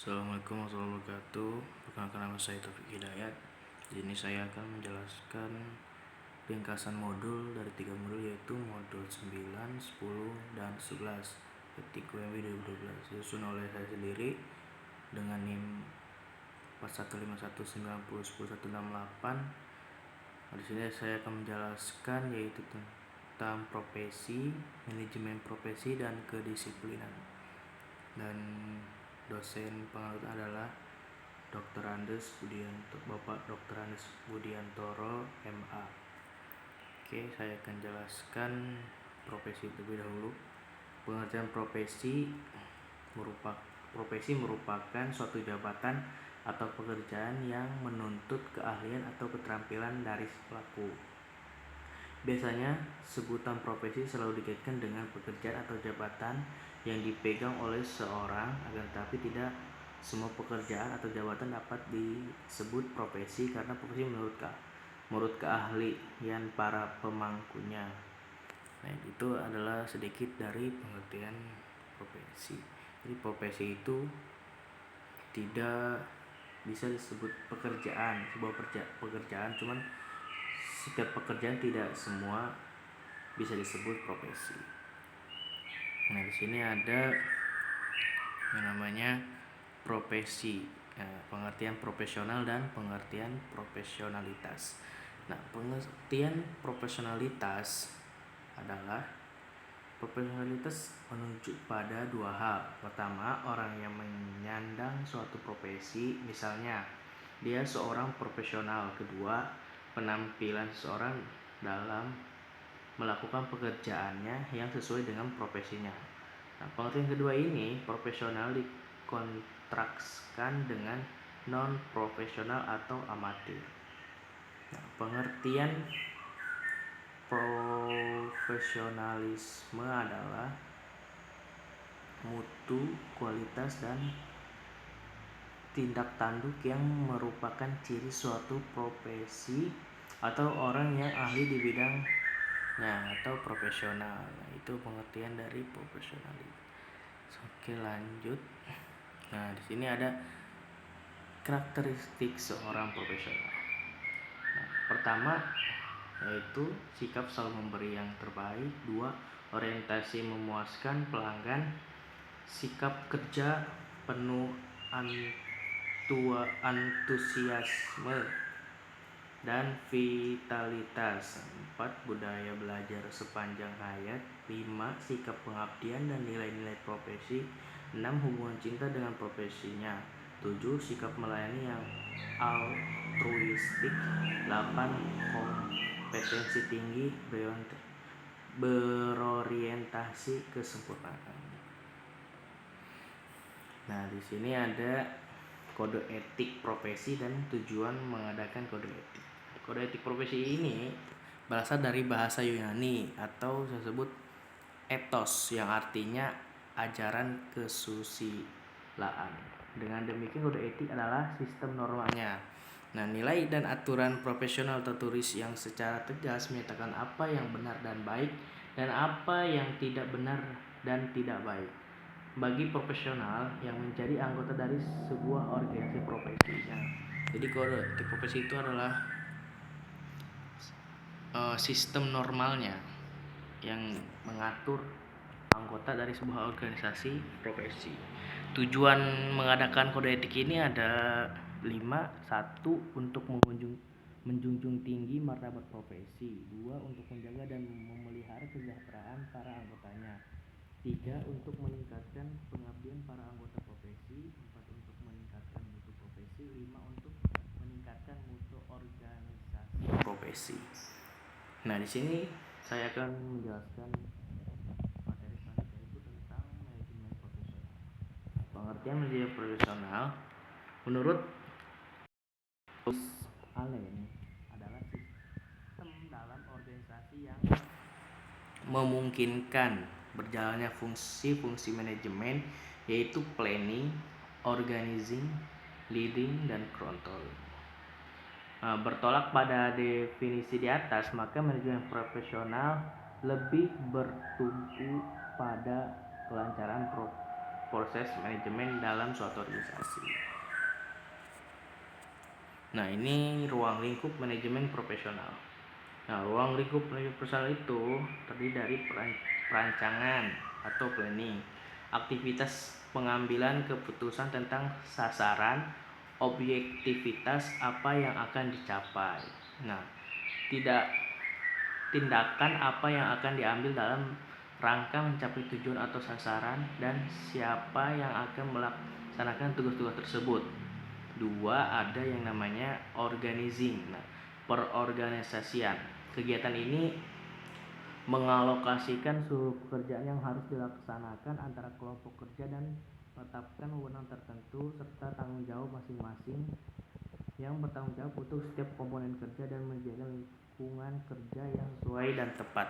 Assalamualaikum warahmatullahi wabarakatuh. Perkenalkan, nama saya Taufik Hidayat. Di sini saya akan menjelaskan ringkasan modul dari 3 modul, yaitu modul 9, 10, dan 11 ketik UMB 2012, disusun oleh saya sendiri dengan NIM 4151901018. Di sini saya akan menjelaskan yaitu tentang profesi, manajemen profesi, dan kedisiplinan. Dan dosen pengarut adalah Bapak Dr. Andes Budiantoro MA. Oke, saya akan jelaskan profesi terlebih dahulu. Pengertian profesi merupakan suatu jabatan atau pekerjaan yang menuntut keahlian atau keterampilan dari si pelaku. Biasanya sebutan profesi selalu dikaitkan dengan pekerjaan atau jabatan yang dipegang oleh seorang, akan tetapi tidak semua pekerjaan atau jabatan dapat disebut profesi karena profesi menurut keahlian para pemangkunya. Nah, itu adalah sedikit dari pengertian profesi. Jadi profesi itu tidak bisa disebut pekerjaan, sebuah pekerjaan, cuman setiap pekerjaan tidak semua bisa disebut profesi. Nah, di sini ada yang namanya profesi, pengertian profesional dan pengertian profesionalitas. Nah, pengertian profesionalitas adalah profesionalitas menunjuk pada dua hal. Pertama, orang yang menyandang suatu profesi, misalnya dia seorang profesional. Kedua, penampilan seseorang dalam melakukan pekerjaannya yang sesuai dengan profesinya. Nah, pengertian kedua ini, profesional, dikontrakskan dengan non-profesional atau amatir. Nah, pengertian profesionalisme adalah mutu, kualitas, dan tindak tanduk yang merupakan ciri suatu profesi atau orang yang ahli di bidangnya atau profesional. Nah, itu pengertian dari profesionalitas. Oke, lanjut. Nah, di sini ada karakteristik seorang profesional. Nah, pertama yaitu sikap selalu memberi yang terbaik. 2. Orientasi memuaskan pelanggan. Sikap kerja penuh antusiasme dan vitalitas. 4. Budaya belajar sepanjang hayat. 5. Sikap pengabdian dan nilai-nilai profesi. 6. Hubungan cinta dengan profesinya. 7. Sikap melayani yang altruistik. 8. Kompetensi tinggi berorientasi kesempurnaan. Nah, di sini ada kode etik profesi dan tujuan mengadakan kode etik. Kode etik profesi ini berasal dari bahasa Yunani atau disebut ethos, yang artinya ajaran kesusilaan. Dengan demikian, kode etik adalah sistem normalnya. Nah, nilai dan aturan profesional tertulis yang secara tegas menyatakan apa yang benar dan baik dan apa yang tidak benar dan tidak baik bagi profesional yang menjadi anggota dari sebuah organisasi profesi. Jadi kode etik profesi itu adalah sistem normalnya yang mengatur anggota dari sebuah organisasi profesi. Tujuan mengadakan kode etik ini ada 5. 1. Untuk menjunjung tinggi martabat profesi. 2. Untuk menjaga dan memelihara kesejahteraan para anggotanya. 3. Untuk meningkatkan pengabdian para anggota profesi. 4. Untuk meningkatkan mutu profesi. 5. Untuk meningkatkan mutu organisasi profesi. Nah, di sini saya akan menjelaskan materi selanjutnya, yaitu tentang manajemen profesional. Pengertian manajemen profesional menurut Allen adalah sistem dalam organisasi yang memungkinkan berjalannya fungsi-fungsi manajemen, yaitu planning, organizing, leading, dan control. Bertolak pada definisi di atas, maka manajemen profesional lebih bertumpu pada kelancaran proses manajemen dalam suatu organisasi. Nah, ini ruang lingkup manajemen profesional. Nah, ruang lingkup manajemen profesional itu terdiri dari perancangan atau planning, aktivitas pengambilan keputusan tentang sasaran, objektivitas apa yang akan dicapai. Nah, tindakan apa yang akan diambil dalam rangka mencapai tujuan atau sasaran, dan siapa yang akan melaksanakan tugas-tugas tersebut. 2, ada yang namanya organizing. Nah, perorganisasian. Kegiatan ini mengalokasikan seluruh pekerjaan yang harus dilaksanakan antara kelompok kerja dan menetapkan wewenang tertentu serta tanggung jawab masing-masing yang bertanggung jawab untuk setiap komponen kerja dan menjaga lingkungan kerja yang sesuai dan tepat.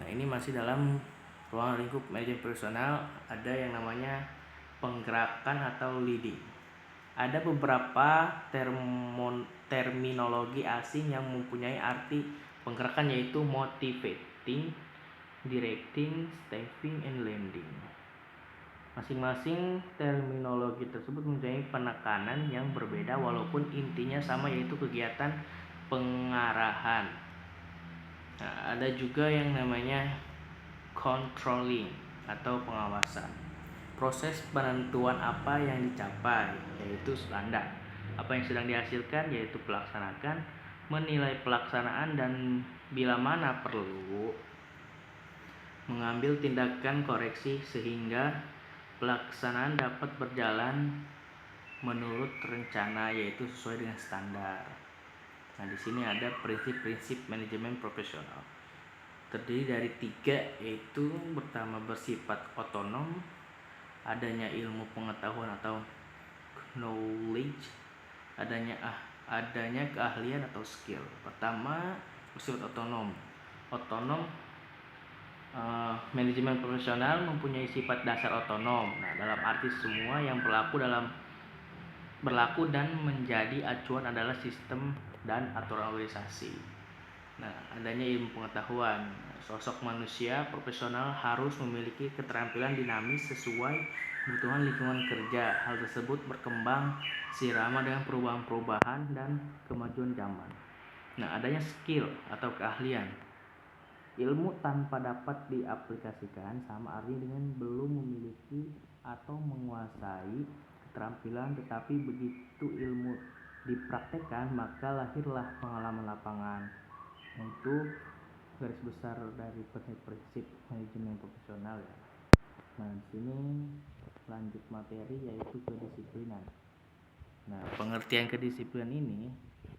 Nah, ini masih dalam ruang lingkup manajemen profesional. Ada yang namanya penggerakan atau leading. Ada beberapa terminologi asing yang mempunyai arti penggerakan, yaitu motivating, directing, staffing, and leading. Masing-masing terminologi tersebut mempunyai penekanan yang berbeda walaupun intinya sama, yaitu kegiatan pengarahan. Nah, ada juga yang namanya controlling atau pengawasan. Proses penentuan apa yang dicapai, yaitu standar. Apa yang sedang dihasilkan, yaitu pelaksanakan. Menilai pelaksanaan dan bila mana perlu mengambil tindakan koreksi sehingga pelaksanaan dapat berjalan menurut rencana, yaitu sesuai dengan standar. Nah, di sini ada prinsip-prinsip manajemen profesional. Terdiri dari 3, yaitu pertama bersifat otonom, adanya ilmu pengetahuan atau knowledge, adanya keahlian atau skill. Pertama, bersifat otonom. Manajemen profesional mempunyai sifat dasar otonom. Nah, dalam arti semua yang berlaku dan menjadi acuan adalah sistem dan aturan organisasi. Nah, adanya ilmu pengetahuan. Sosok manusia profesional harus memiliki keterampilan dinamis sesuai kebutuhan lingkungan kerja. Hal tersebut berkembang seirama dengan perubahan-perubahan dan kemajuan zaman. Nah, adanya skill atau keahlian. Ilmu tanpa dapat diaplikasikan sama artinya dengan belum memiliki atau menguasai keterampilan, tetapi begitu ilmu dipraktekkan maka lahirlah pengalaman lapangan. Itu garis besar dari prinsip manajemen profesional ya. Nah, di sini lanjut materi, yaitu kedisiplinan. Nah, pengertian kedisiplinan ini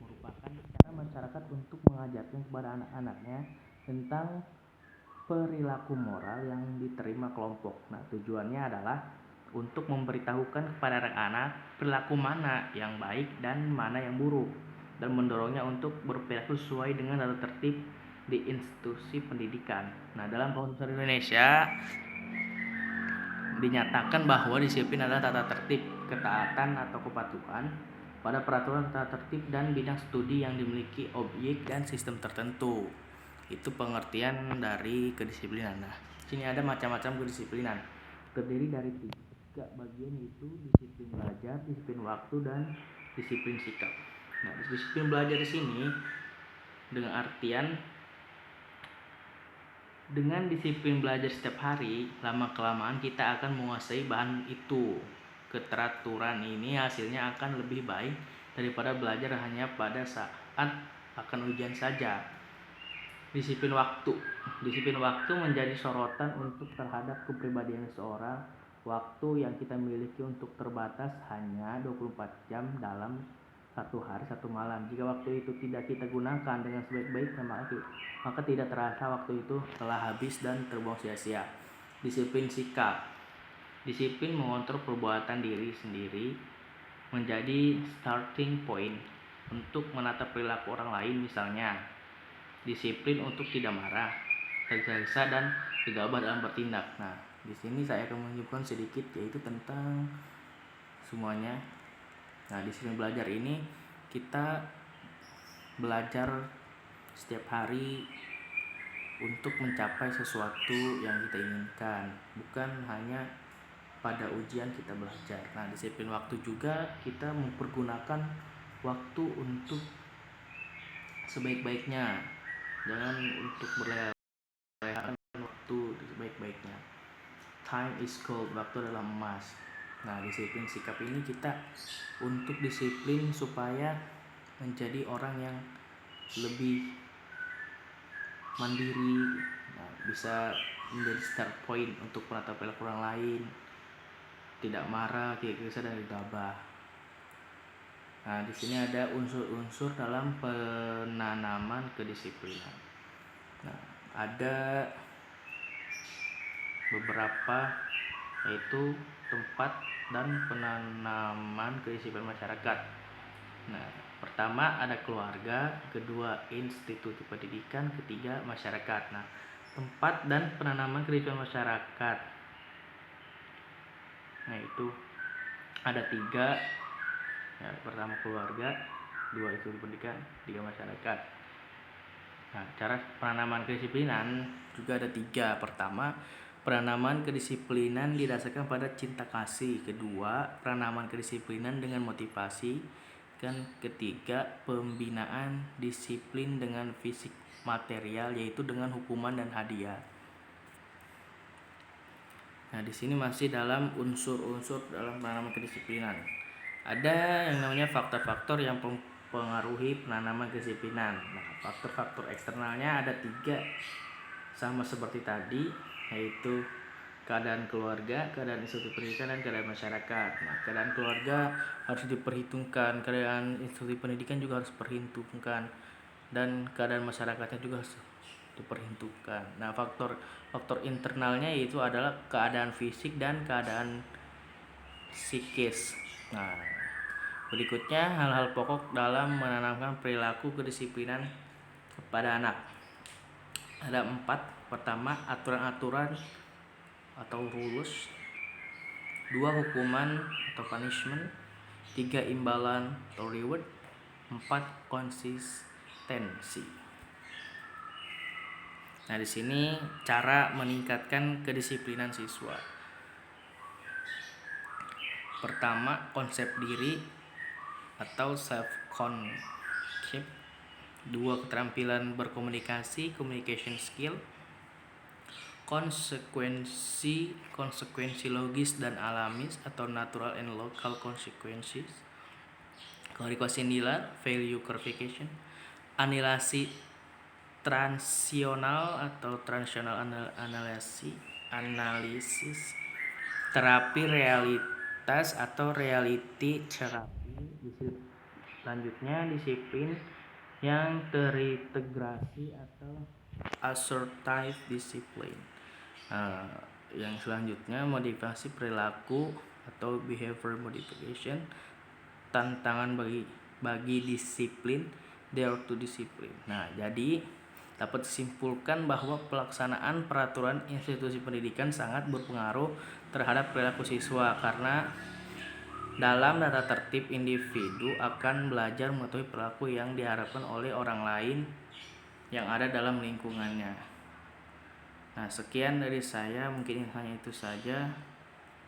merupakan cara masyarakat untuk mengajarkan kepada anak-anaknya tentang perilaku moral yang diterima kelompok. Nah, tujuannya adalah untuk memberitahukan kepada anak-anak perilaku mana yang baik dan mana yang buruk, dan mendorongnya untuk berperilaku sesuai dengan tata tertib di institusi pendidikan. Nah, dalam Konstitusi Indonesia dinyatakan bahwa disiplin adalah tata tertib, ketaatan atau kepatuhan pada peraturan tata tertib dan bidang studi yang dimiliki objek dan sistem tertentu. Itu pengertian dari kedisiplinan. Nah, sini ada macam-macam kedisiplinan. Terdiri dari 3 bagian, yaitu disiplin belajar, disiplin waktu, dan disiplin sikap. Nah, disiplin belajar di sini dengan artian dengan disiplin belajar setiap hari, lama-kelamaan kita akan menguasai bahan itu. Keteraturan ini hasilnya akan lebih baik daripada belajar hanya pada saat akan ujian saja. Disiplin waktu. Disiplin waktu menjadi sorotan untuk terhadap kepribadian seseorang. Waktu yang kita miliki untuk terbatas hanya 24 jam dalam satu hari satu malam. Jika waktu itu tidak kita gunakan dengan sebaik-baiknya, maka tidak terasa waktu itu telah habis dan terbuang sia-sia. Disiplin sikap. Disiplin mengontrol perbuatan diri sendiri menjadi starting point untuk menata perilaku orang lain. Misalnya, disiplin untuk tidak marah, tergesa-gesa, dan gegabah dalam bertindak. Nah, di sini saya akan menyebutkan sedikit, yaitu tentang semuanya. Nah, disiplin belajar ini kita belajar setiap hari untuk mencapai sesuatu yang kita inginkan, bukan hanya pada ujian kita belajar. Nah, disiplin waktu juga kita mempergunakan waktu untuk sebaik-baiknya, jangan untuk berleha-leha waktu sebaik-baiknya. Time is gold, waktu adalah emas. Nah, disiplin sikap ini kita untuk disiplin supaya menjadi orang yang lebih mandiri, nah, bisa menjadi start point untuk menatap perilaku orang lain, tidak marah, tidak gelisah dan gegabah. Nah, di sini ada unsur-unsur dalam penanaman kedisiplinan. Nah, ada beberapa, yaitu tempat dan penanaman kedisiplinan masyarakat. Nah, pertama ada keluarga, kedua institusi pendidikan, ketiga masyarakat. Nah, tempat dan penanaman kedisiplinan masyarakat, nah itu ada 3. Ya, pertama keluarga, 2 institusi pendidikan, 3 masyarakat. Nah, cara penanaman kedisiplinan juga ada 3. Pertama, penanaman kedisiplinan didasarkan pada cinta kasih. Kedua, penanaman kedisiplinan dengan motivasi. Dan ketiga, pembinaan disiplin dengan fisik material, yaitu dengan hukuman dan hadiah. Nah, di sini masih dalam unsur-unsur dalam penanaman kedisiplinan. Ada yang namanya faktor-faktor yang mempengaruhi penanaman kedisiplinan. Nah, faktor-faktor eksternalnya ada 3, sama seperti tadi, yaitu keadaan keluarga, keadaan institusi pendidikan, dan keadaan masyarakat. Nah, keadaan keluarga harus diperhitungkan, keadaan institusi pendidikan juga harus diperhitungkan, dan keadaan masyarakatnya juga harus diperhitungkan. Nah, faktor internalnya yaitu adalah keadaan fisik dan keadaan psikis. Nah, berikutnya hal-hal pokok dalam menanamkan perilaku kedisiplinan kepada anak. Ada 4. Pertama, aturan-aturan atau rules. 2, hukuman atau punishment. 3, imbalan atau reward. 4, konsistensi. Nah, di sini cara meningkatkan kedisiplinan siswa. Pertama, konsep diri atau self concept. 2, keterampilan berkomunikasi, communication skill. Konsekuensi logis dan alamis atau natural and local consequences. Kualifikasi nilai, value verification. Analisis transitional atau transitional analisis. Terapi realitas atau reality therapy. Selanjutnya, disiplin yang terintegrasi atau assertive discipline. Yang selanjutnya, modifikasi perilaku atau behavior modification. Tantangan bagi disiplin, dare to discipline. Nah, jadi dapat disimpulkan bahwa pelaksanaan peraturan institusi pendidikan sangat berpengaruh terhadap perilaku siswa, karena dalam tata tertib individu akan belajar mengetahui perilaku yang diharapkan oleh orang lain yang ada dalam lingkungannya. Nah, sekian dari saya, mungkin hanya itu saja.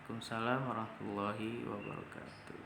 Waalaikumsalam warahmatullahi wabarakatuh.